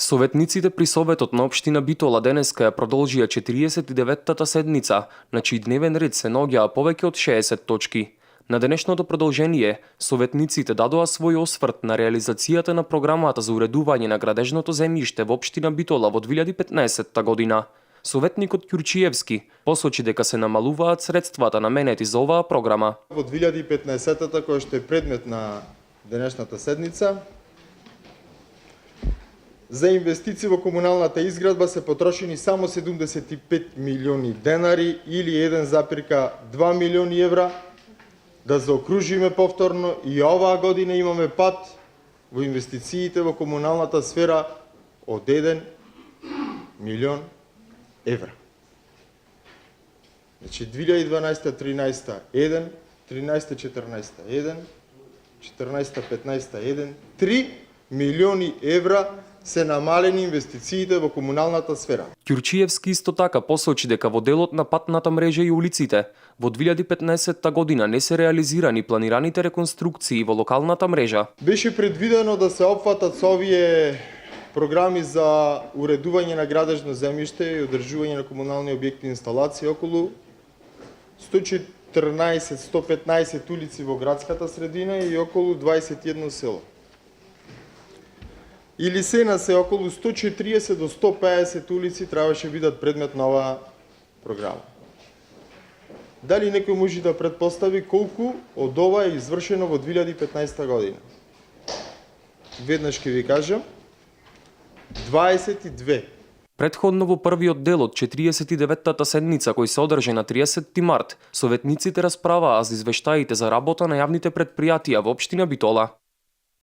Советниците при Советот на општина Битола денеска ја продолжија 49-тата седница, на чиј дневен ред се наоѓаа повеќе од 60 точки. На денешното продолжение, советниците дадоа свој осврт на реализацијата на програмата за уредување на градежното земјиште во општина Битола во 2015 година. Советникот Ќурчиевски посочи дека се намалуваат средствата наменети за оваа програма. Во 2015-та, која што е предмет на денешната седница, за инвестиции во комуналната изградба се потрошени само 75 милиони денари или 1,2 милиони евра. Да заокружиме повторно, и оваа година имаме пат во инвестициите во комуналната сфера од 1 милион евра. Значи 2012-13 1, 13-14 1, 14-15 1, 3 милиони евра се намалени инвестициите во комуналната сфера. Ќурчиевски исто така посочи дека во делот на патната мрежа и улиците во 2015 година не се реализирани планираните реконструкции во локалната мрежа. Беше предвидено да се опфатат со овие програми за уредување на градежно земјиште и одржување на комунални објекти и инсталации околу 114-115 улици во градската средина и околу 21 село. Или се околу 140 до 150 улици требаше бидат предмет на оваа програма. Дали некој може да претпостави колку од ова е извршено во 2015 година? Веднаш ќе ви кажам, 22. Претходно во првиот дел од 49-тата седница кој се одржа на 30 март, советниците расправаа за извештаите за работа на јавните претпријатија во општина Битола.